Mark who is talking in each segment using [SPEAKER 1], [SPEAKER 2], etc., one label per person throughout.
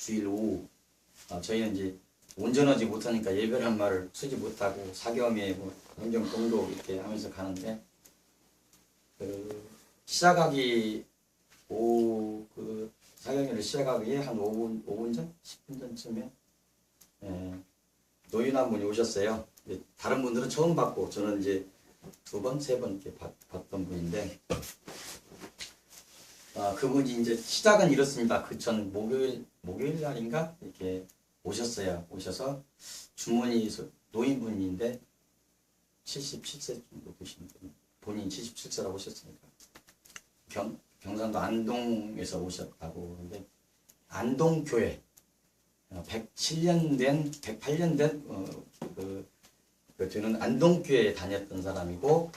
[SPEAKER 1] 주일 오후 저희는 이제 온전하지 못하니까 예배라는 말을 쓰지 못하고 사경에 뭐 성경 공독 이렇게 하면서 가는데 시작하기 그 사경회를 시작하기에 한 5분 전? 10분 전쯤에 노인 한 분이 오셨어요. 다른 분들은 처음 봤고 저는 이제 2번, 3번 이렇게 봤던 분인데 그분이 이제 시작은 이렇습니다. 그 전 목요일 날인가 이렇게 오셨어요. 오셔서 주머니 노인분인데 77세 정도 되시는 분, 본인이 77세라고 오셨으니까 경상도 안동에서 오셨다고 하는데 안동교회 108년 된 되는 안동교회에 다녔던 사람이고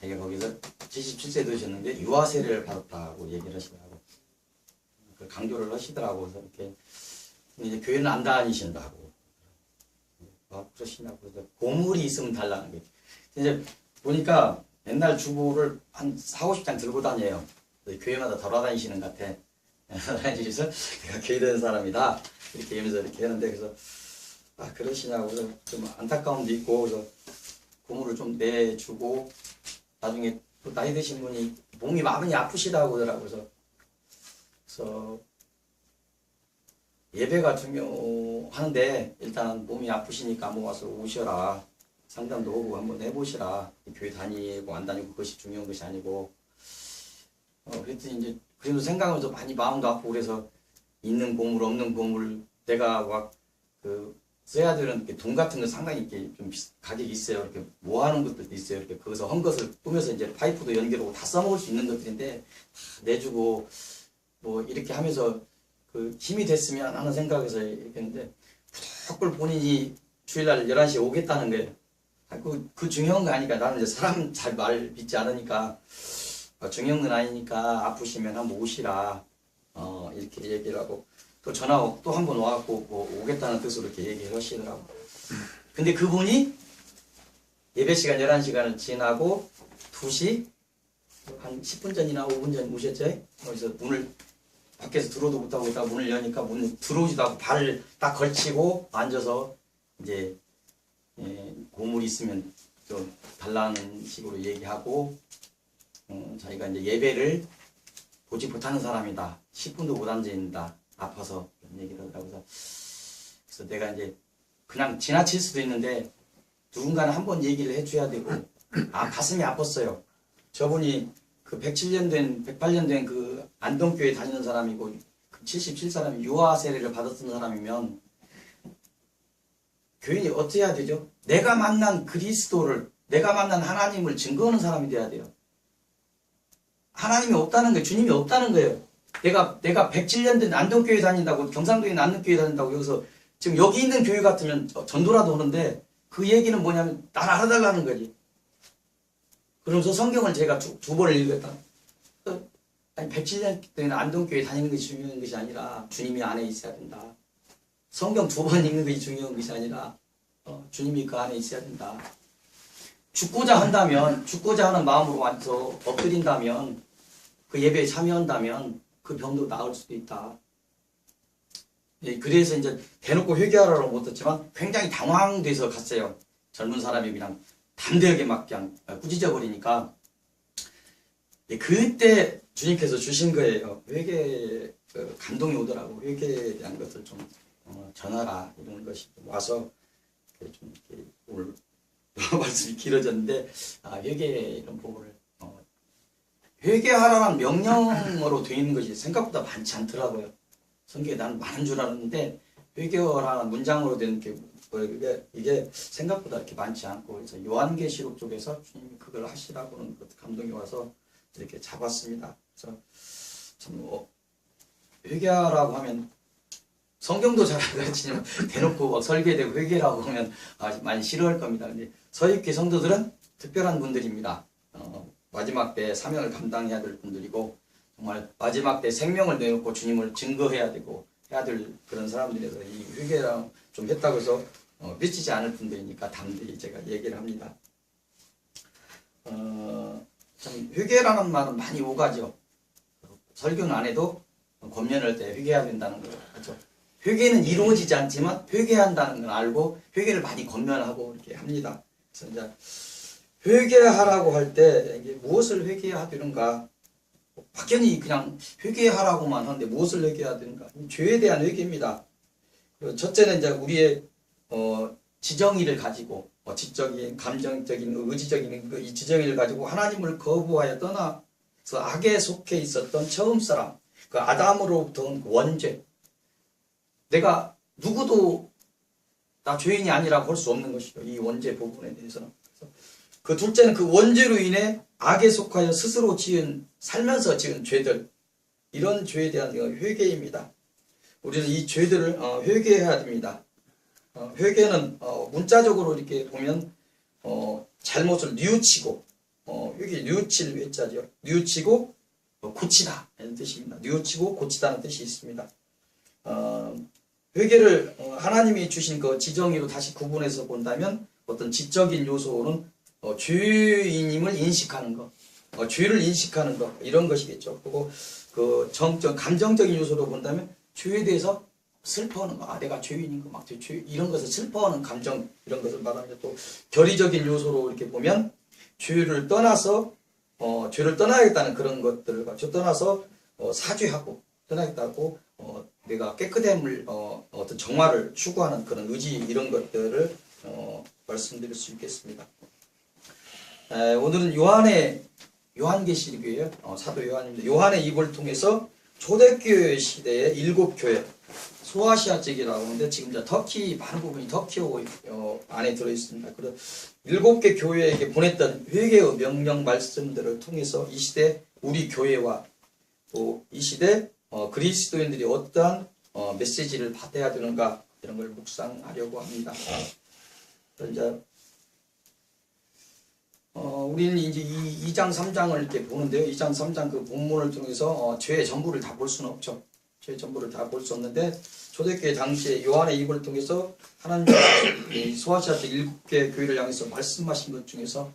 [SPEAKER 1] 자기가 거기서 77세 되셨는데 유아세례를 받았다고 얘기를 하시더라고. 강조를 하시더라고. 그래서 이렇게 이제 교회는 안 다니신다고. 그러시냐고. 그래서 고물이 있으면 달라는 게. 이제 보니까 옛날 주보를 한 4, 50장 들고 다녀요. 교회마다 돌아다니시는 것 같아. 돌아다니셔서 내가 교회 되는 사람이다. 이렇게 하면서 이렇게 하는데 그래서 그러시냐고. 그래서 좀 안타까움도 있고 그래서 고물을 좀 내주고 나중에 또 나이 드신 분이 몸이 많이 아프시다고 하더라고요. 그래서 예배가 중요한데 일단 몸이 아프시니까 한번 와서 오셔라. 상담도 오고 한번 해보시라. 교회 다니고 안 다니고 그것이 중요한 것이 아니고 그랬더니 이제 그래도 생각하면서 많이 마음도 아프고 그래서 있는 보물 없는 보물 내가 막 써야 되는 돈 같은 거 상당히 이렇게 좀 가격이 있어요. 이렇게 모아놓은 것들도 있어요. 이렇게 거기서 헌 것을 꾸며서 이제 파이프도 연결하고 다 써먹을 수 있는 것들인데 다 내주고 뭐 이렇게 하면서 힘이 됐으면 하는 생각에서 이렇게 했는데 무조건 본인이 주일날 11시에 오겠다는 거예요. 그 중요한 거 아니까 나는 이제 사람 잘 말 믿지 않으니까 중요한 건 아니니까 아프시면 한번 오시라 이렇게 얘기를 하고 또 전화 또 한 번 와갖고 뭐 오겠다는 뜻으로 이렇게 얘기를 하시더라고. 근데 그분이 예배 시간 11시간을 지나고 2시 한 10분 전이나 5분 전 오셨죠? 그래서 문을 밖에서 들어오도 못하고 있다가 문을 여니까 문 들어오지도 않고 발을 딱 걸치고 앉아서 이제 고물이 있으면 좀 달라는 식으로 얘기하고 자기가 이제 예배를 보지 못하는 사람이다. 10분도 못 앉아있는다. 아파서 그런 얘기를 하더라고요. 그래서 내가 이제 그냥 지나칠 수도 있는데 누군가는 한번 얘기를 해줘야 되고 가슴이 아팠어요. 저분이 그 108년 된 그 안동교회 다니는 사람이고 그 77사람이 유아 세례를 받았던 사람이면 교인이 어떻게 해야 되죠? 내가 만난 그리스도를 내가 만난 하나님을 증거하는 사람이 돼야 돼요. 하나님이 없다는 거예요. 주님이 없다는 거예요. 내가 107년 된 안동교회 다닌다고 경상도에 있는 안동교회 다닌다고 여기서 지금 여기 있는 교회 같으면 전도라도 오는데 그 얘기는 뭐냐면 날 알아달라는 거지. 그러면서 성경을 제가 두 번을 읽었다. 아니 107년 된 안동교회 다니는 것이 중요한 것이 아니라 주님이 안에 있어야 된다. 성경 2번 읽는 것이 중요한 것이 아니라 주님이 그 안에 있어야 된다. 죽고자 하는 마음으로 와서 엎드린다면 그 예배에 참여한다면 그 병도 나을 수도 있다. 그래서 이제 대놓고 회개하라고 못했지만 굉장히 당황돼서 갔어요. 젊은 사람이 그냥 담대하게 막 그냥 꾸짖어 버리니까 그때 주님께서 주신 거예요. 회개 감동이 오더라고. 회개에 대한 것을 좀 전하라 이런 것이 와서 좀 이렇게 오늘 말씀이 길어졌는데 회개 이런 부분을 회개하라는 명령어로 되어 있는 것이 생각보다 많지 않더라고요. 성경에 나는 많은 줄 알았는데 회개하라는 문장으로 된 이게 생각보다 이렇게 많지 않고 그래서 요한계시록 쪽에서 주님이 그걸 하시라고는 감동이 와서 이렇게 잡았습니다. 그래서 참 회개하라고 하면 성경도 잘 안 가르치지만 대놓고 막 설계되고 회개라고 하면 많이 싫어할 겁니다. 근데 서입기 성도들은 특별한 분들입니다. 마지막 때 사명을 감당해야 될 분들이고 정말 마지막 때 생명을 내놓고 주님을 증거해야 되고 해야 될 그런 사람들이라서 이 회개랑 좀 했다고 해서 미치지 않을 분들이니까 담대히 제가 얘기를 합니다. 참 회개라는 말은 많이 오가죠. 설교는 안 해도 권면할 때 회개해야 된다는 거 하죠. 회개는 이루어지지 않지만 회개한다는 걸 알고 회개를 많이 권면하고 이렇게 합니다. 그래서 이제 회개하라고 할 때 이게 무엇을 회개해야 되는가? 막연히 그냥 회개하라고만 하는데 무엇을 회개해야 되는가? 죄에 대한 회개입니다. 첫째는 이제 우리의 지정의를 가지고 지적인, 감정적인, 의지적인 이 지정의를 가지고 하나님을 거부하여 떠나서 악에 속해 있었던 처음 사람, 그 아담으로부터 온 원죄. 내가 누구도 나 죄인이 아니라고 할 수 없는 것이죠. 이 원죄 부분에 대해서는. 그 둘째는 그 원죄로 인해 악에 속하여 스스로 살면서 지은 죄들, 이런 죄에 대한 회개입니다. 우리는 이 죄들을 회개해야 됩니다. 회개는 문자적으로 이렇게 보면 잘못을 뉘우치고, 여기 뉘우칠 외자죠. 뉘우치고 고치다 이런 뜻입니다. 뉘우치고 고치다는 뜻이 있습니다. 회개를 하나님이 주신 그 지정의로 다시 구분해서 본다면 어떤 지적인 요소는 죄인임을 인식하는 것, 죄를 인식하는 것, 이런 것이겠죠. 그리고 그 감정적인 요소로 본다면 죄에 대해서 슬퍼하는 거, 내가 죄인인 거, 막 이런 것을 슬퍼하는 감정, 이런 것을 말합니다. 또 결의적인 요소로 이렇게 보면 죄를 떠나서 죄를 떠나야겠다는 그런 것들을 떠나서 사죄하고 떠나겠다고 내가 깨끗함을 어떤 정화를 추구하는 그런 의지, 이런 것들을 말씀드릴 수 있겠습니다. 오늘은 요한계시록이에요. 사도 요한입니다. 요한의 입을 통해서 초대교회 시대의 7교회, 소아시아 쪽이라고 하는데 지금 이제 터키, 많은 부분이 터키 안에 들어있습니다. 그래서 7개 교회에게 보냈던 회개의 명령 말씀들을 통해서 이 시대 우리 교회와 또 이 시대 그리스도인들이 어떠한 메시지를 받아야 되는가, 이런 걸 묵상하려고 합니다. 이제 우리는 이제 2장 3장을 이렇게 보는데요. 2장 3장 그 본문을 통해서 죄의 전부를 다 볼 수는 없죠. 죄의 전부를 다 볼 수 없는데 초대교회 당시에 요한의 입을 통해서 하나님이 소아시아 때 7개 교회를 향해서 말씀하신 것 중에서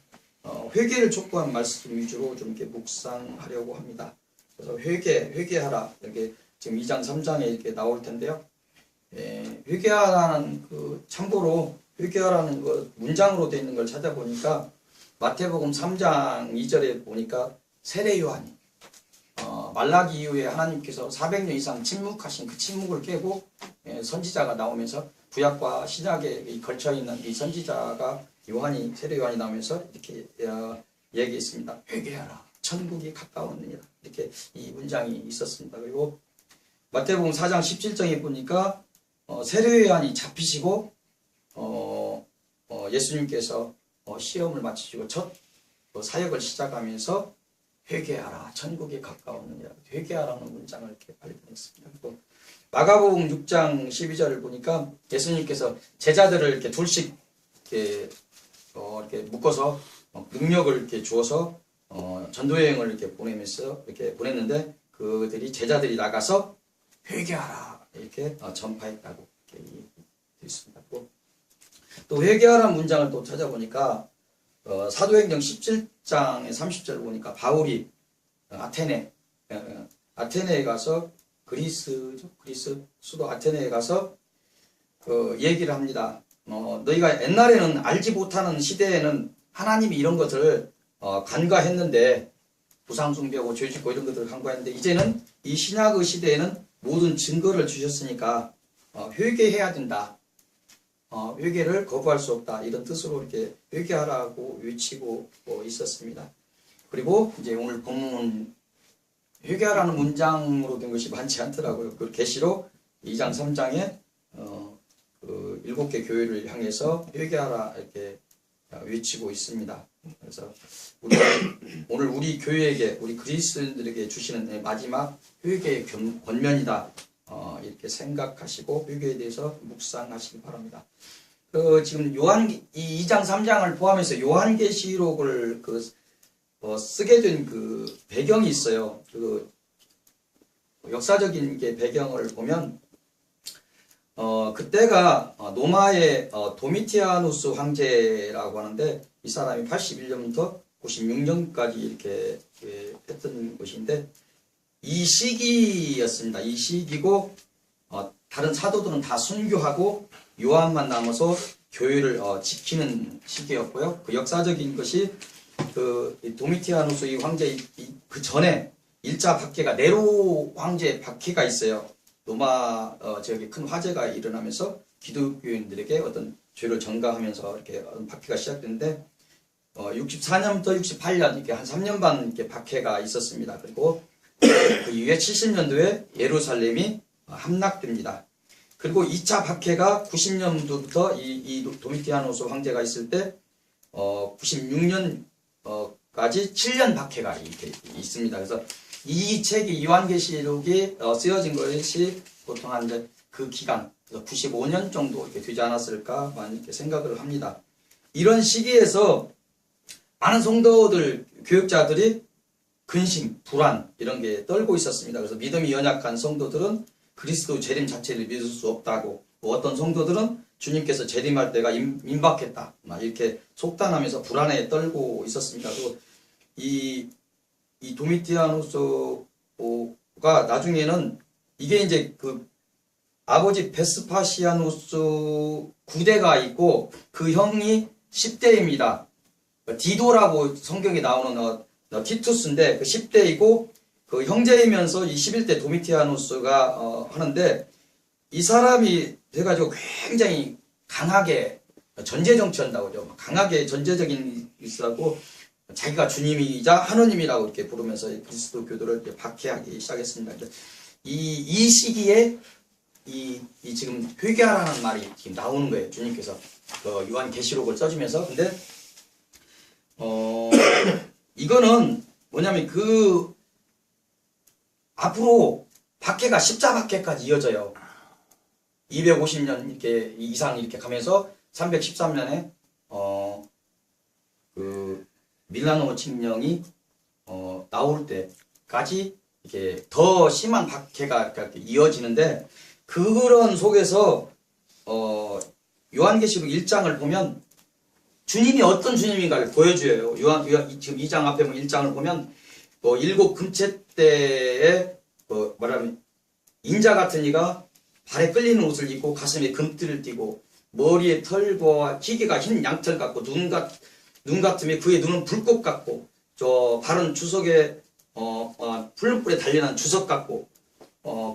[SPEAKER 1] 회개를 촉구한 말씀 위주로 좀 이렇게 묵상하려고 합니다. 그래서 회개하라, 이렇게 지금 2장 3장에 이렇게 나올 텐데요. 회개하라는 참고로 회개하라는 것 문장으로 되어 있는 걸 찾아보니까 마태복음 3장 2절에 보니까 세례 요한이 말라기 이후에 하나님께서 400년 이상 침묵하신 그 침묵을 깨고 선지자가 나오면서 구약과 신약에 걸쳐있는 이 선지자가 세례 요한이 나오면서 이렇게 얘기했습니다. 회개하라, 천국이 가까웠느니라, 이렇게 이 문장이 있었습니다. 그리고 마태복음 4장 17장에 보니까 세례 요한이 잡히시고 예수님께서 시험을 마치시고 첫 사역을 시작하면서 회개하라, 천국에 가까웠느니라, 회개하라는 문장을 이렇게 발견했습니다. 또 마가복음 6장 12절을 보니까 예수님께서 제자들을 이렇게 둘씩 이렇게 묶어서 능력을 이렇게 주어서 전도여행을 이렇게 보내면서 이렇게 보냈는데 제자들이 나가서 회개하라, 이렇게 전파했다고 이렇게 되어 있습니다. 또 회개하라는 문장을 또 찾아보니까 사도행전 17장의 30절을 보니까 바울이 아테네에 가서 그리스 수도 아테네에 가서 얘기를 합니다. 너희가 옛날에는 알지 못하는 시대에는 하나님이 이런 것을 간과했는데, 부상숭배하고 죄짓고 이런 것들을 간과했는데, 이제는 이 신약의 시대에는 모든 증거를 주셨으니까 회개해야 된다. 회개를 거부할 수 없다, 이런 뜻으로 이렇게 회개하라고 외치고 있었습니다. 그리고 이제 오늘 본문은 회개하라는 문장으로 된 것이 많지 않더라고요. 그 계시록 2장 3장에 7개 교회를 향해서 회개하라 이렇게 외치고 있습니다. 그래서 오늘 우리 교회에게, 우리 그리스도인들에게 주시는 마지막 회개의 권면이다, 이렇게 생각하시고 회개에 대해서 묵상하시기 바랍니다. 지금 이 2장 3장을 포함해서 요한계시록을 쓰게 된 그 배경이 있어요. 역사적인 게 배경을 보면 그때가 로마의 도미티아누스 황제라고 하는데, 이 사람이 81년부터 96년까지 이렇게 했던 것인데, 이 시기였습니다. 이 시기고 다른 사도들은 다 순교하고 요한만 남아서 교회를 지키는 시기였고요. 그 역사적인 것이 그 도미티아누스 이 황제 그 전에 1차 박해가 네로 황제 박해가 있어요. 로마 지역에 큰 화재가 일어나면서 기독교인들에게 어떤 죄를 전가하면서 이렇게 박해가 시작됐는데 64년부터 68년 이렇게 한 3년 반 이렇게 박해가 있었습니다. 그리고 그 이후에 70년도에 예루살렘이 함락됩니다. 그리고 2차 박해가 90년도부터 이 도미티아누스 황제가 있을 때 96년까지 7년 박해가 이렇게 있습니다. 그래서 이 책이 요한계시록이 쓰여진 것이 보통 한 이제 그 기간 95년 정도 이렇게 되지 않았을까 이렇게 생각을 합니다. 이런 시기에서 많은 성도들, 교육자들이 근심, 불안 이런 게 떨고 있었습니다. 그래서 믿음이 연약한 성도들은 그리스도 재림 자체를 믿을 수 없다고, 어떤 성도들은 주님께서 재림할 때가 임박했다 이렇게 속단하면서 불안에 떨고 있었습니다. 그리고 이 도미티아누스가 나중에는 이게 이제 그 아버지 베스파시아누스 9대가 있고 그 형이 10대입니다. 디도라고 성경에 나오는 티투스인데 그 10대이고 그 형제이면서 이 11대 도미티아누스가 하는데 이 사람이 돼가지고 굉장히 강하게 전제 정치한다고 그러죠. 강하게 전제적인 있었고 자기가 주님이자 하느님이라고 이렇게 부르면서 그리스도 교도를 이렇게 박해하기 시작했습니다. 이 시기에 이 지금 회개하라는 말이 지금 나오는 거예요. 주님께서 요한계시록을 써주면서. 근데 이거는 뭐냐면 그 앞으로 박해가 십자박해까지 이어져요. 250년 이렇게 이상 이렇게 가면서 313년에 그 밀라노 칙령이 나올 때까지 이렇게 더 심한 박해가 이렇게 이어지는데 그런 속에서 요한계시록 1장을 보면 주님이 어떤 주님인가를 보여줘요. 지금 2장 앞에 보면 1장을 보면 일곱 금체 때에 말하면 인자 같은 이가 발에 끌리는 옷을 입고 가슴에 금띠를 띠고 머리에 털과 희게가 흰 양털 같고 눈 같으면 그의 눈은 불꽃 같고 저 발은 주석에 풀불에 달려난 주석 같고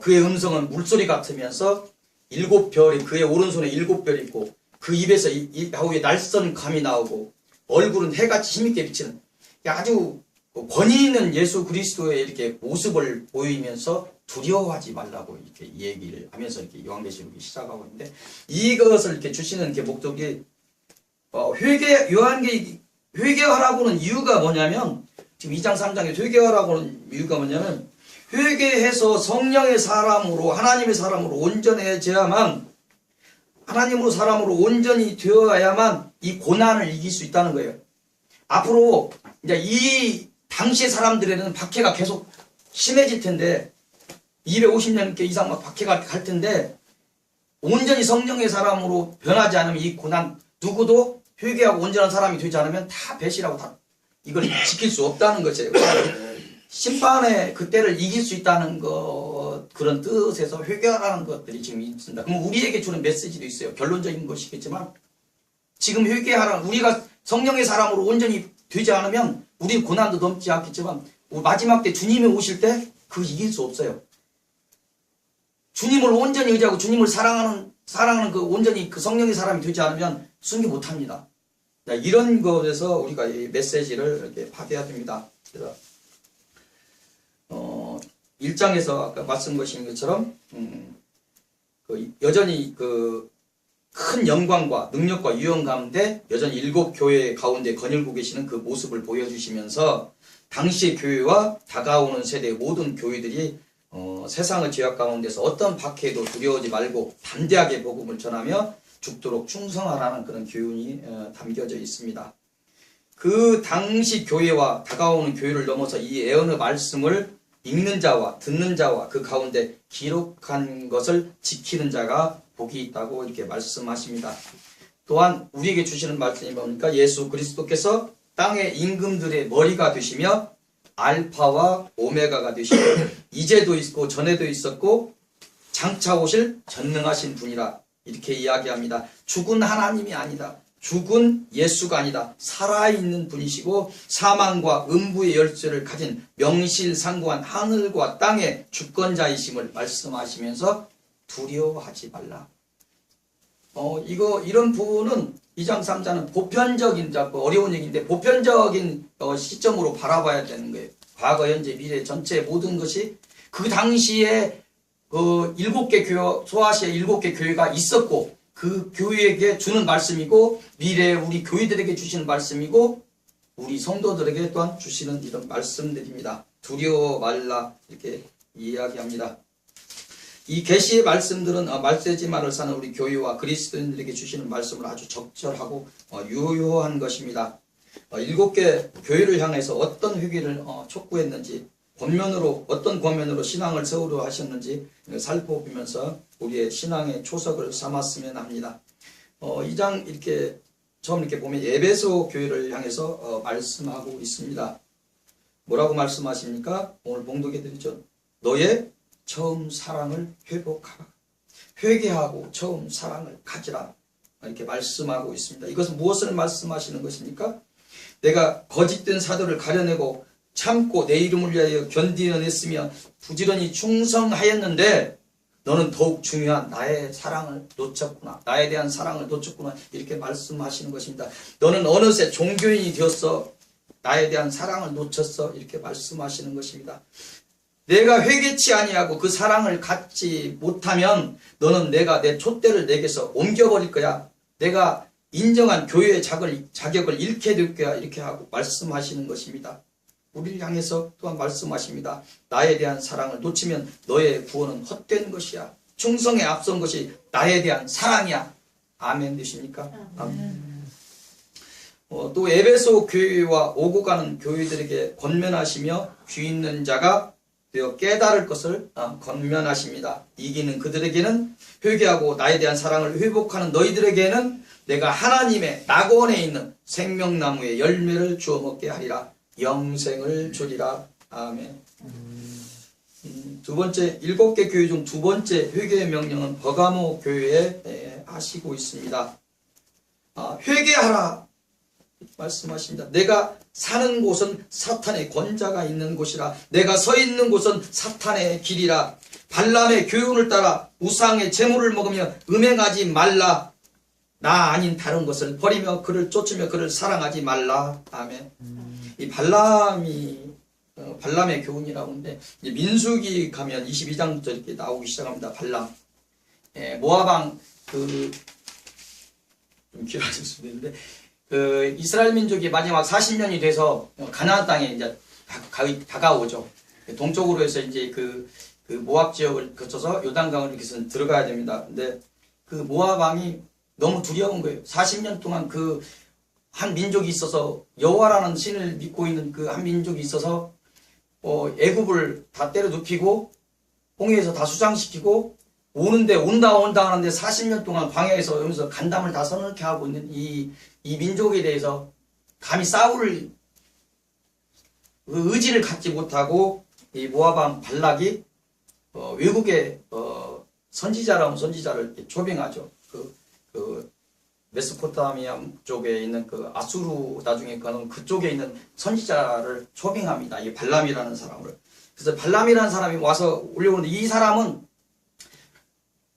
[SPEAKER 1] 그의 음성은 물소리 같으면서 7별이 그의 오른손에 7별이 있고 그 입에서 야후의 날선 감이 나오고 얼굴은 해같이 힘있게 비치는 아주 권위 있는 예수 그리스도의 이렇게 모습을 보이면서 두려워하지 말라고 이렇게 얘기를 하면서 이렇게 요한계시록이 시작하고 있는데 이것을 이렇게 주시는 게 목적이 회개하라고는 이유가 뭐냐면 지금 2장 3장에 회개하라고는 이유가 뭐냐면 회개해서 성령의 사람으로 하나님의 사람으로 온전해져야만 하나님으로 사람으로 온전히 되어야만 이 고난을 이길 수 있다는 거예요. 앞으로 이제 이 당시의 사람들에는 박해가 계속 심해질 텐데 250년 이상 막 박해가 갈 텐데 온전히 성령의 사람으로 변하지 않으면 이 고난 누구도 회개하고 온전한 사람이 되지 않으면 다 배신하고 다 이걸 지킬 수 없다는 것이에요. 심판의 그때를 이길 수 있다는 것 그런 뜻에서 회개하라는 것들이 지금 있습니다. 그럼 우리에게 주는 메시지도 있어요. 결론적인 것이겠지만 지금 회개하라. 우리가 성령의 사람으로 온전히 되지 않으면 우리 고난도 넘지 않겠지만 마지막 때 주님이 오실 때 그 이길 수 없어요. 주님을 온전히 의지하고 주님을 사랑하는 그 온전히 그 성령의 사람이 되지 않으면 순교 못합니다. 이런 것에서 우리가 이 메시지를 이렇게 받아야 됩니다. 그래서 1장에서 아까 말씀하신 것처럼 여전히 그 큰 영광과 능력과 유형 가운데 여전히 7교회 가운데 거닐고 계시는 그 모습을 보여주시면서 당시의 교회와 다가오는 세대의 모든 교회들이 세상의 죄악 가운데서 어떤 박해도 두려워하지 말고 담대하게 복음을 전하며 죽도록 충성하라는 그런 교훈이 담겨져 있습니다. 그 당시 교회와 다가오는 교회를 넘어서 이 예언의 말씀을 읽는 자와 듣는 자와 그 가운데 기록한 것을 지키는 자가 복이 있다고 이렇게 말씀하십니다. 또한 우리에게 주시는 말씀이 뭡니까? 예수 그리스도께서 땅의 임금들의 머리가 되시며 알파와 오메가가 되시고 이제도 있고 전에도 있었고 장차 오실 전능하신 분이라 이렇게 이야기합니다. 죽은 하나님이 아니다. 죽은 예수가 아니다. 살아있는 분이시고 사망과 음부의 열쇠를 가진 명실상부한 하늘과 땅의 주권자이심을 말씀하시면서 두려워하지 말라. 이런 부분은 2장 3장은 보편적인, 어려운 얘기인데 보편적인 시점으로 바라봐야 되는 거예요. 과거, 현재, 미래 전체 모든 것이 그 당시에 그 7개 교회, 소아시아 7개 교회가 있었고 그 교회에게 주는 말씀이고 미래에 우리 교회들에게 주시는 말씀이고 우리 성도들에게 또한 주시는 이런 말씀들입니다. 두려워 말라 이렇게 이야기합니다. 이 계시의 말씀들은 말세지만을 사는 우리 교회와 그리스도인들에게 주시는 말씀을 아주 적절하고 유효한 것입니다. 7개 교회를 향해서 어떤 회개를 촉구했는지 어떤 권면으로 신앙을 세우려 하셨는지 살펴보면서 우리의 신앙의 초석을 삼았으면 합니다. 2장 이렇게 처음 이렇게 보면 에베소 교회를 향해서 말씀하고 있습니다. 뭐라고 말씀하십니까? 오늘 봉독해 드리죠. 너의 처음 사랑을 회복하라. 회개하고 처음 사랑을 가지라. 이렇게 말씀하고 있습니다. 이것은 무엇을 말씀하시는 것입니까? 내가 거짓된 사도를 가려내고 참고 내 이름을 위하여 견디어냈으며 부지런히 충성하였는데 너는 더욱 중요한 나의 사랑을 놓쳤구나. 나에 대한 사랑을 놓쳤구나. 이렇게 말씀하시는 것입니다. 너는 어느새 종교인이 되었어. 나에 대한 사랑을 놓쳤어. 이렇게 말씀하시는 것입니다. 내가 회개치 아니하고 그 사랑을 갖지 못하면 너는 내가 내 촛대를 내게서 옮겨버릴 거야. 내가 인정한 교회의 자격을 잃게 될 거야. 이렇게 하고 말씀하시는 것입니다. 우리를 향해서 또한 말씀하십니다. 나에 대한 사랑을 놓치면 너의 구원은 헛된 것이야. 충성에 앞선 것이 나에 대한 사랑이야. 아멘 되십니까? 아멘. 또 에베소 교회와 오고 가는 교회들에게 권면하시며 귀 있는 자가 되어 깨달을 것을 권면하십니다. 이기는 그들에게는 회개하고 나에 대한 사랑을 회복하는 너희들에게는 내가 하나님의 낙원에 있는 생명나무의 열매를 주어 먹게 하리라. 영생을 주리라. 아멘. 두 번째 7개 교회 중 두 번째 회개의 명령은 버가모 교회에 하시고 있습니다. 회개하라 말씀하십니다. 내가 사는 곳은 사탄의 권자가 있는 곳이라. 내가 서 있는 곳은 사탄의 길이라. 발람의 교훈을 따라 우상의 제물을 먹으며 음행하지 말라. 나 아닌 다른 것을 버리며 그를 쫓으며 그를 사랑하지 말라. 아멘. 이 발람의 교훈이라고 하는데 민수기 가면 22장부터 이렇게 나오기 시작합니다. 발람. 모압왕 좀 길어질 수도 있는데 이스라엘 민족이 마지막 40년이 돼서 가나안 땅에 이제 다가오죠. 동쪽으로 해서 이제 그 모압 지역을 거쳐서 요단강을 이렇게 해서 들어가야 됩니다. 근데 그 모압 왕이 너무 두려운 거예요. 40년 동안 그 한 민족이 있어서 여호와라는 신을 믿고 있는 그 한 민족이 있어서 애굽을 다 때려 눕히고 홍해에서 다 수장시키고 온다 하는데 40년 동안 광야에서 여기서 간담을 다 서늘케 하고 있는 이 민족에 대해서 감히 싸울 의지를 갖지 못하고 이 모압 왕 발락이 외국의 선지자라면 선지자를 초빙하죠. 그 메소포타미아 쪽에 있는 그 아수르 나중에 가는 그쪽에 있는 선지자를 초빙합니다. 이 발람이라는 사람을. 그래서 발람이라는 사람이 와서 올려오는데 이 사람은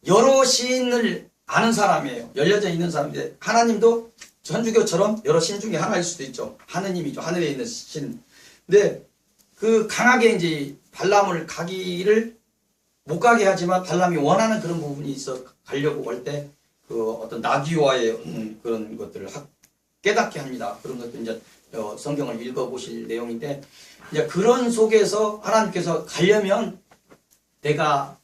[SPEAKER 1] 여러 신을 아는 사람이에요. 열려져 있는 사람인데 하나님도 천주교처럼 여러 신 중에 하나일 수도 있죠. 하느님이죠. 하늘에 있는 신. 근데 그 강하게 이제 발람을 가기를 못 가게 하지만 발람이 원하는 그런 부분이 있어 가려고 할 때 그 어떤 나귀와의 그런 것들을 깨닫게 합니다. 그런 것도 이제 성경을 읽어보실 내용인데 이제 그런 속에서 하나님께서 가려면 내가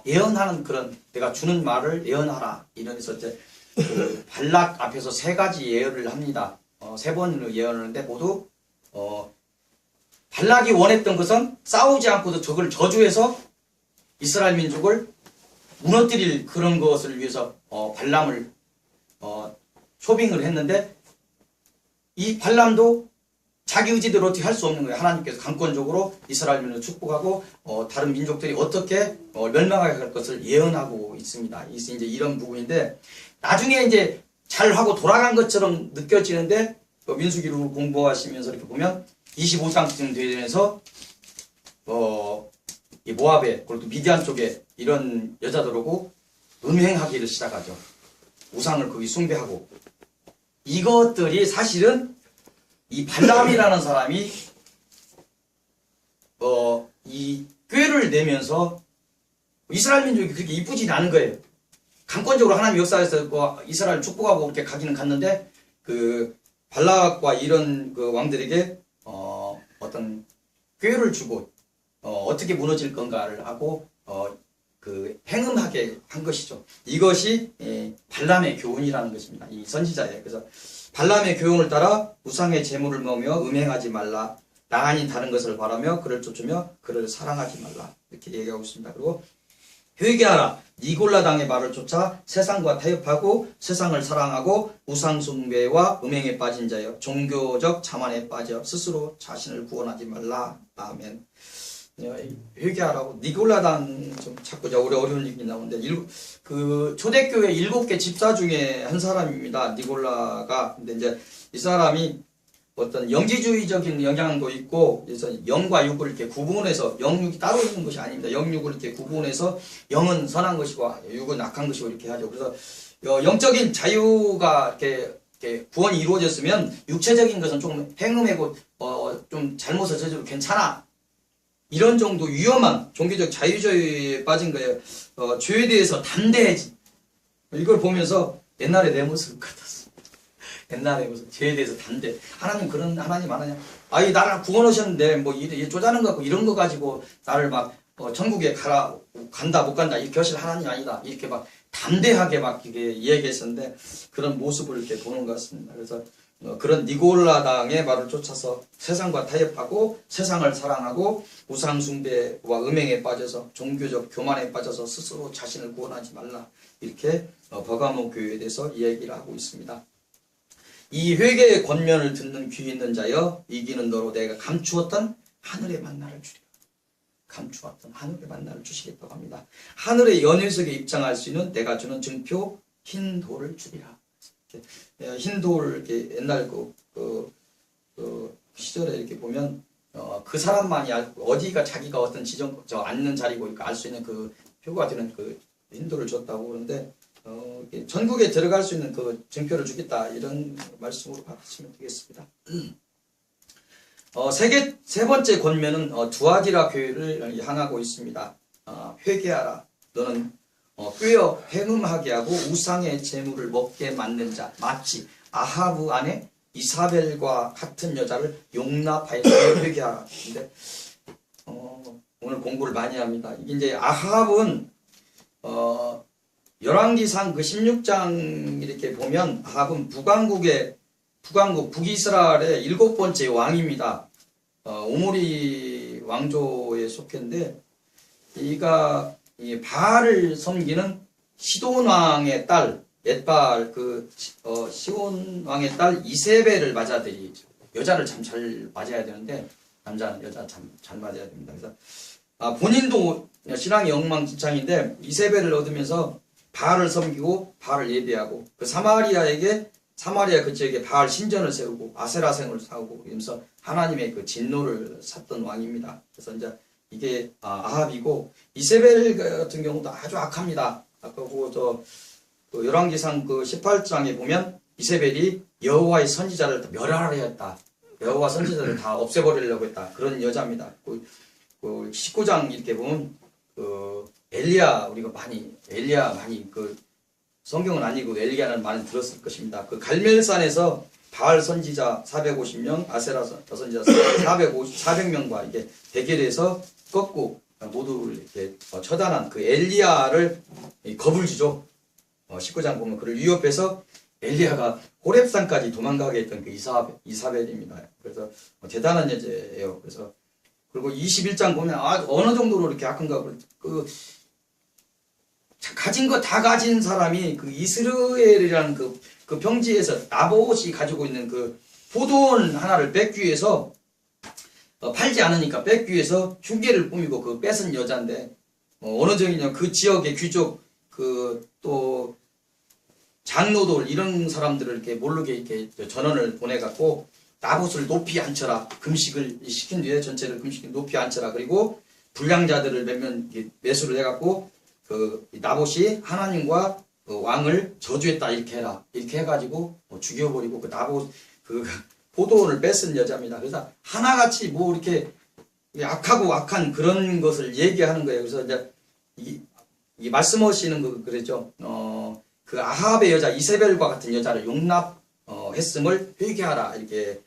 [SPEAKER 1] 예언하는 그런 내가 주는 말을 예언하라 이러면서 이제 그 발락 앞에서 3가지 예언을 합니다. 3번으로 예언하는데 모두 발락이 원했던 것은 싸우지 않고도 적을 저주해서 이스라엘 민족을 무너뜨릴 그런 것을 위해서 발람을 초빙을 했는데 이 발람도 자기 의지대로 어떻게 할 수 없는 거예요. 하나님께서 강권적으로 이스라엘 민족을 축복하고 다른 민족들이 어떻게 멸망하게 할 것을 예언하고 있습니다. 이제 이런 부분인데 나중에 이제 잘하고 돌아간 것처럼 느껴지는데 민수기를 공부하시면서 이렇게 보면 25장쯤 되면서 이 모압에 그리고 또 미디안 쪽에 이런 여자들하고 음행하기를 시작하죠. 우상을 거기 숭배하고 이것들이 사실은 이 발람이라는 사람이 이 꾀를 내면서 이스라엘 민족이 그렇게 이쁘지 않은 거예요. 강권적으로 하나님 역사에서 이스라엘 축복하고 그렇게 가기는 갔는데 그 발락과 이런 그 왕들에게 어떤 꾀를 주고 어떻게 무너질 건가를 하고 그 행음하게 한 것이죠. 이것이 발람의 교훈이라는 것입니다. 이 선지자예요. 그래서 발람의 교훈을 따라 우상의 제물을 먹으며 음행하지 말라. 나 아닌 다른 것을 바라며 그를 쫓으며 그를 사랑하지 말라. 이렇게 얘기하고 있습니다. 그리고 회개하라. 니골라당의 말을 쫓아 세상과 타협하고 세상을 사랑하고 우상 숭배와 음행에 빠진 자여 종교적 자만에 빠져 스스로 자신을 구원하지 말라. 아멘. 회개하라고. 니골라당 좀 자꾸 어려운 얘기 나오는데 그 초대교회 7개 집사 중에 한 사람입니다. 니골라가. 근데 이제 이 사람이 어떤 영지주의적인 영향도 있고 그래서 영과 육을 이렇게 구분해서 영육이 따로 있는 것이 아닙니다. 영육을 이렇게 구분해서 영은 선한 것이고 육은 악한 것이고 이렇게 하죠. 그래서 영적인 자유가 이렇게 구원이 이루어졌으면 육체적인 것은 좀 행음하고 좀 잘못을 저지르고 괜찮아. 이런 정도 위험한 종교적 자유주의에 빠진 거예요. 죄에 대해서 담대해지. 이걸 보면서 옛날에 내 모습 같았어. 옛날에 무슨 죄에 대해서 담대. 하나님 그런 하나님 아니냐? 아이 나를 구원하셨는데 뭐 이 쪼자는 거 갖고 이런 거 가지고 나를 막 천국에 간다 못 간다 이렇게 하실 하나님 아니다. 이렇게 막 담대하게 막 이게 이야기했었는데 그런 모습을 이렇게 보는 것 같습니다. 그래서 그런 니골라당의 말을 쫓아서 세상과 타협하고 세상을 사랑하고 우상 숭배와 음행에 빠져서 종교적 교만에 빠져서 스스로 자신을 구원하지 말라. 이렇게 버가모 교회에 대해서 이야기를 하고 있습니다. 이 회개의 권면을 듣는 귀 있는 자여 이기는 너로 내가 감추었던 하늘의 만나를 주리라. 감추었던 하늘의 만나를 주시겠다고 합니다. 하늘의 연회석에 입장할 수 있는 내가 주는 증표 흰 돌을 주리라. 흰 돌 이렇게 옛날 그 시절에 이렇게 보면 그 사람만이 알고 어디가 자기가 어떤 앉는 자리고 알 수 있는 그 표가 되는 그 흰 돌을 줬다고 그러는데 전국에 들어갈 수 있는 그 증표를 주겠다 이런 말씀으로 받으시면 되겠습니다. 세 번째 권면은 두아디라 교회를 향하고 있습니다. 회개하라. 너는 꾀어 행음하게 하고 우상의 재물을 먹게 만든 자 마치 아하브 아내 이사벨과 같은 여자를 용납하여 회개하라. 근데 오늘 공부를 많이 합니다. 이제 아합은 열왕기상 그 16장 이렇게 보면 아합은 북왕국 북이스라엘의 7번째 왕입니다. 오므리 왕조에 속했는데 이가 바알을 섬기는 시돈 왕의 딸 옛바알 시온 왕의 딸 이세벨을 맞아들이죠. 여자를 참 잘 맞아야 되는데 남자는 여자 참 잘 맞아야 됩니다. 그래서 본인도 신앙이 엉망진창인데 이세벨을 얻으면서 바알을 섬기고 바알을 예배하고 그 사마리아 그 지역에 바알 신전을 세우고 아세라생을 세우고 이러면서 하나님의 그 진노를 샀던 왕입니다. 그래서 이제 이게 아합이고 이세벨 같은 경우도 아주 악합니다. 아까 보고 열왕기상 그 18장에 보면 이세벨이 여호와의 선지자를 멸하려 했다. 여호와 선지자를 다 없애버리려고 했다. 그런 여자입니다. 그 19장 이렇게 보면 우리가 많이 성경은 아니고 엘리야는 많이 들었을 것입니다. 그 갈멜산에서 바알 선지자 450명, 아세라 선지자 400명과 이게 대결해서 꺾고 모두 이렇게 처단한 그 엘리야를 겁을 주죠. 19장 보면 그를 위협해서 엘리야가 호렙산까지 도망가게 했던 그 이사벨입니다. 그래서 대단한 여자예요. 그래서 그리고 21장 보면 어느 정도로 이렇게 악한가 가진 거 다 가진 사람이 그 이스라엘이라는 그 평지에서 나봇이 가지고 있는 그 포도원 하나를 뺏기 위해서 팔지 않으니까 뺏기 위해서 흉계를 꾸미고 그 뺏은 여자인데 어느 정이냐 그 지역의 귀족 그 또 장로들 이런 사람들을 이렇게 모르게 이렇게 전원을 보내갖고 나봇을 높이 앉혀라 금식을 시킨 뒤에 전체를 금식 높이 앉혀라 그리고 불량자들을 몇 명 매수를 해갖고 그 나봇이 하나님과 그 왕을 저주했다 이렇게 해라 이렇게 해가지고 죽여버리고 그 나봇 그 포도원을 뺏은 여자입니다. 그래서 하나같이 뭐 이렇게 악하고 악한 그런 것을 얘기하는 거예요. 그래서 이제 이 말씀하시는 거 그랬죠. 그 아합의 여자 이세벨과 같은 여자를 용납했음을 회개하라 이렇게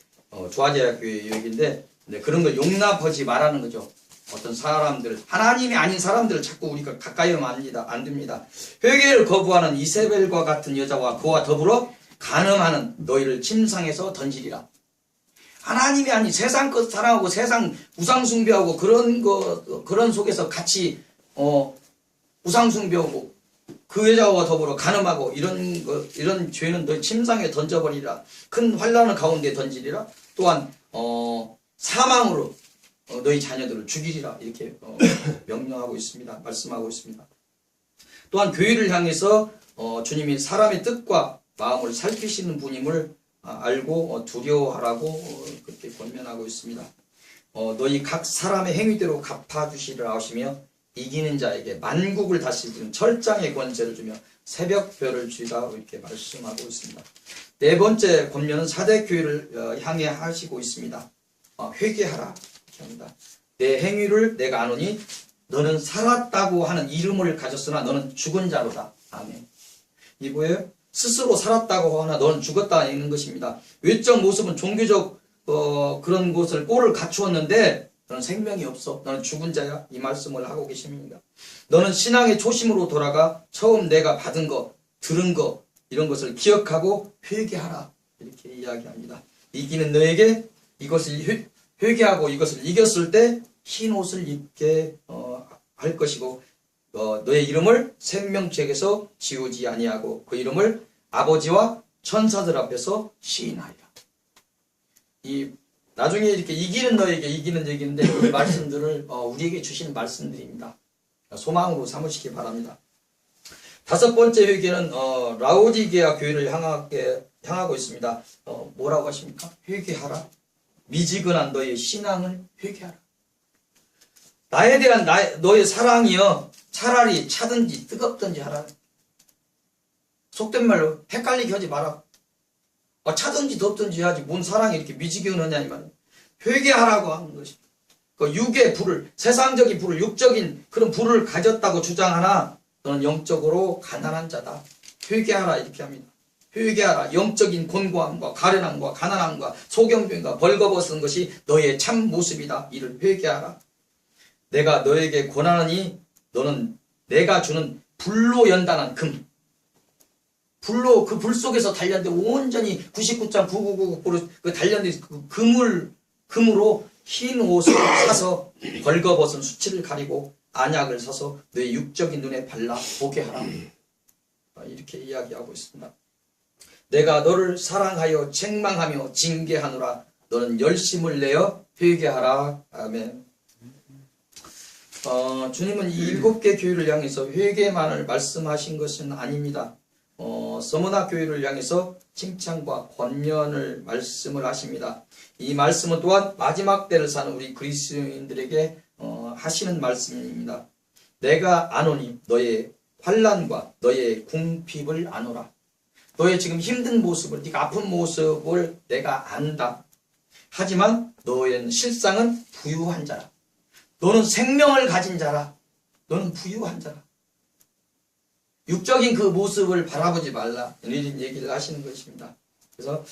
[SPEAKER 1] 조아지아 교회 얘기인데 그런 걸 용납하지 말라는 거죠. 어떤 사람들 하나님이 아닌 사람들을 자꾸 우리가 가까이 하면 안 됩니다. 회개를 거부하는 이세벨과 같은 여자와 그와 더불어 간음하는 너희를 침상에서 던지리라. 하나님이 아닌 세상 것 사랑하고 세상 우상 숭배하고 그런 속에서 같이 우상 숭배하고 그 여자와 더불어 간음하고 이런 죄는 너희 침상에 던져버리라. 큰 환난의 가운데 던지리라. 또한 사망으로 너희 자녀들을 죽이리라 이렇게 명령하고 있습니다. 말씀하고 있습니다. 또한 교회를 향해서 주님이 사람의 뜻과 마음을 살피시는 분임을 알고 두려워하라고 그렇게 권면하고 있습니다. 너희 각 사람의 행위대로 갚아주시리라 하시며 이기는 자에게 만국을 다스리는 철장의 권세를 주며 새벽별을 주리라 이렇게 말씀하고 있습니다. 네 번째 권면은 사대교회를 향해 하시고 있습니다. 회개하라 이렇게 합니다. 내 행위를 내가 아노니 너는 살았다고 하는 이름을 가졌으나 너는 죽은 자로다. 아멘. 이 뭐예요? 스스로 살았다고 하나 너는 죽었다 있는 것입니다. 외적 모습은 종교적 그런 것을 꼴을 갖추었는데 너는 생명이 없어. 너는 죽은 자야. 이 말씀을 하고 계십니다. 너는 신앙의 초심으로 돌아가 처음 내가 받은 거, 들은 거 이런 것을 기억하고 회개하라. 이렇게 이야기합니다. 이기는 너에게 이것을 회개하고 이것을 이겼을 때 흰 옷을 입게 할 것이고 너의 이름을 생명책에서 지우지 아니하고 그 이름을 아버지와 천사들 앞에서 시인하리라. 이 나중에 이렇게 이기는 너에게 이기는 얘기인데 이 말씀들을 우리에게 주신 말씀들입니다. 소망으로 삼으시기 바랍니다. 다섯 번째 회개는 라오디게아 교회를 향하고 있습니다. 뭐라고 하십니까? 회개하라. 미지근한 너의 신앙을 회개하라. 나에 대한 너의 사랑이여 차라리 차든지 뜨겁든지 하라. 속된 말로 헷갈리게 하지 마라. 차든지 덥든지 하지 뭔 사랑이 이렇게 미지근하냐 이 말이야. 회개하라고 하는 것이. 그 육의 불을 세상적인 불을 육적인 그런 불을 가졌다고 주장하나 너는 영적으로 가난한 자다. 회개하라 이렇게 합니다. 회개하라. 영적인 곤고함과 가련함과 가난함과 소경병과 벌거벗은 것이 너의 참 모습이다. 이를 회개하라. 내가 너에게 권하느니 너는 내가 주는 불로 연단한 금. 불로 그 불 속에서 단련돼 온전히 99.999% 그 단련된 그 금으로 흰 옷을 사서 벌거벗은 수치를 가리고 안약을 사서 너의 육적인 눈에 발라 보게 하라. 이렇게 이야기하고 있습니다. 내가 너를 사랑하여 책망하며 징계하노라. 너는 열심을 내어 회개하라. 아멘. 주님은 이 7개 교회를 향해서 회개만을 말씀하신 것은 아닙니다. 서머나 교회를 향해서 칭찬과 권면을 말씀을 하십니다. 이 말씀은 또한 마지막 때를 사는 우리 그리스도인들에게 하시는 말씀입니다. 내가 아노니 너의 환난과 너의 궁핍을 아노라. 너의 지금 힘든 모습을, 네가 아픈 모습을 내가 안다. 하지만 너의 실상은 부유한 자라. 너는 생명을 가진 자라. 너는 부유한 자라. 육적인 그 모습을 바라보지 말라. 이런 얘기를 하시는 것입니다. 그래서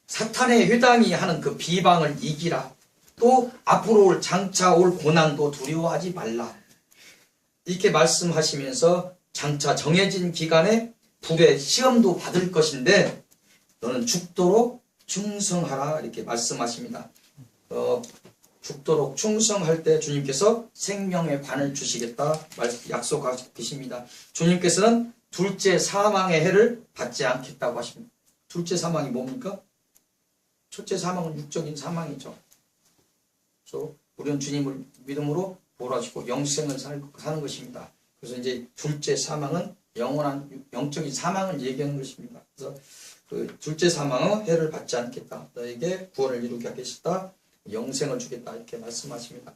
[SPEAKER 1] 사탄의 회당이 하는 그 비방을 이기라. 또 앞으로 장차 올 고난도 두려워하지 말라. 이렇게 말씀하시면서 장차 정해진 기간에 불의 시험도 받을 것인데 너는 죽도록 충성하라. 이렇게 말씀하십니다. 죽도록 충성할 때 주님께서 생명의 관을 주시겠다 약속하십니다. 주님께서는 둘째 사망의 해를 받지 않겠다고 하십니다. 둘째 사망이 뭡니까? 첫째 사망은 육적인 사망이죠. 그래서 우리는 주님을 믿음으로 보호하시고 영생을 사는 것입니다. 그래서 이제 둘째 사망은 영원한 영적인 사망을 얘기하는 것입니다. 그래서 그 둘째 사망은 해를 받지 않겠다. 너에게 구원을 이루게 하겠다. 영생을 주겠다. 이렇게 말씀하십니다.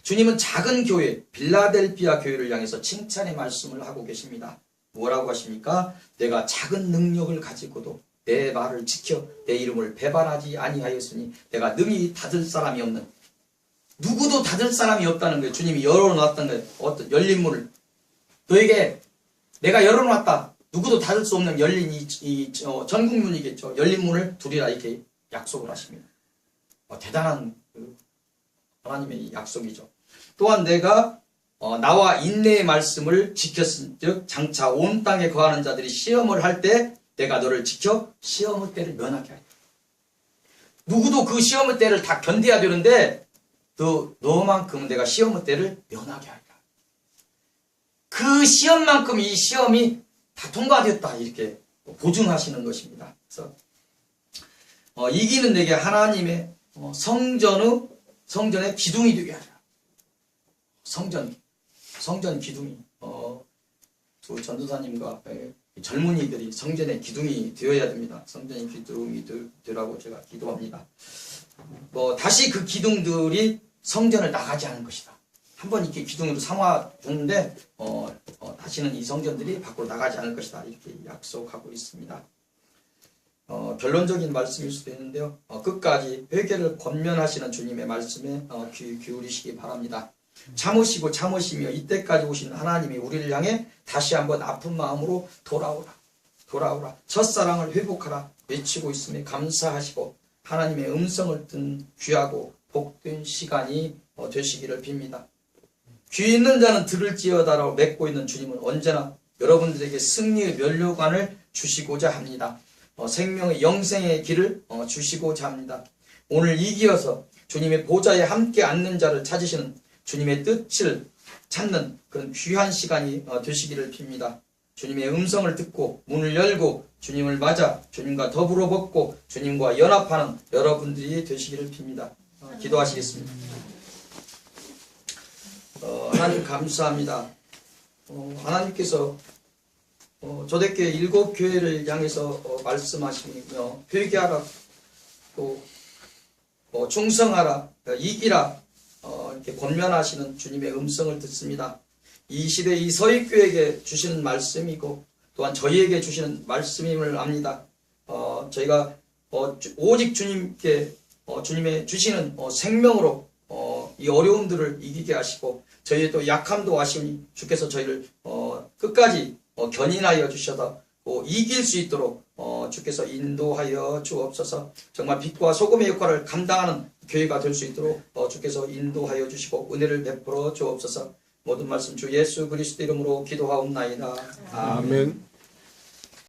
[SPEAKER 1] 주님은 작은 교회 빌라델피아 교회를 향해서 칭찬의 말씀을 하고 계십니다. 뭐라고 하십니까? 내가 작은 능력을 가지고도 내 말을 지켜 내 이름을 배반하지 아니하였으니 내가 능히 닫을 사람이 없는, 누구도 닫을 사람이 없다는 거예요. 주님이 열어놨다는 거예요. 어떤 열린 문을 너에게 내가 열어놨다. 누구도 닫을 수 없는 열린 전국문이겠죠. 열린 문을 두리라 이렇게 약속을 하십니다. 대단한 하나님의 약속이죠. 또한 내가 나와 인내의 말씀을 지켰은즉 장차 온 땅에 거하는 자들이 시험을 할 때 내가 너를 지켜 시험의 때를 면하게 하리라. 누구도 그 시험의 때를 다 견뎌야 되는데 너만큼은 내가 시험의 때를 면하게 하리라. 그 시험만큼 이 시험이 다 통과되었다 이렇게 보증하시는 것입니다. 그래서 이기는 내게 하나님의 성전의 기둥이 되게 하리라. 성전 기둥이 두 전도사님과 젊은이들이 성전의 기둥이 되어야 됩니다. 성전의 기둥이 되라고 제가 기도합니다. 다시 그 기둥들이 성전을 나가지 않을 것이다. 한번 이렇게 기둥으로 삼아줬는데 다시는 이 성전들이 밖으로 나가지 않을 것이다. 이렇게 약속하고 있습니다. 결론적인 말씀일 수도 있는데요. 끝까지 회개를 권면하시는 주님의 말씀에 귀 기울이시기 바랍니다. 참으시며 이때까지 오신 하나님이 우리를 향해 다시 한번 아픈 마음으로 돌아오라. 첫사랑을 회복하라 외치고 있음에 감사하시고 하나님의 음성을 듣는 귀하고 복된 시간이 되시기를 빕니다. 귀 있는 자는 들을지어다라고 맺고 있는 주님은 언제나 여러분들에게 승리의 면류관을 주시고자 합니다. 생명의 영생의 길을 주시고자 합니다. 오늘 이기어서 주님의 보좌에 함께 앉는 자를 찾으시는 주님의 뜻을 찾는 그런 귀한 시간이 되시기를 빕니다. 주님의 음성을 듣고 문을 열고 주님을 맞아 주님과 더불어 걷고 주님과 연합하는 여러분들이 되시기를 빕니다. 기도하시겠습니다. 하나님 감사합니다. 하나님께서 초대교회 7교회를 향해서 말씀하시며 회개하라, 또 충성하라, 이기라 이렇게 권면하시는 주님의 음성을 듣습니다. 이 시대 이 서익교회에게 주시는 말씀이고 또한 저희에게 주시는 말씀임을 압니다. 저희가 오직 주님께 주님의 주시는 생명으로 이 어려움들을 이기게 하시고 저희의 또 약함도 아시니 주께서 저희를 끝까지 견인하여 주셔서 이길 수 있도록 주께서 인도하여 주옵소서. 정말 빛과 소금의 역할을 감당하는 교회가 될 수 있도록 주께서 인도하여 주시고 은혜를 베풀어 주옵소서. 모든 말씀 주 예수 그리스도 이름으로 기도하옵나이다. 아멘.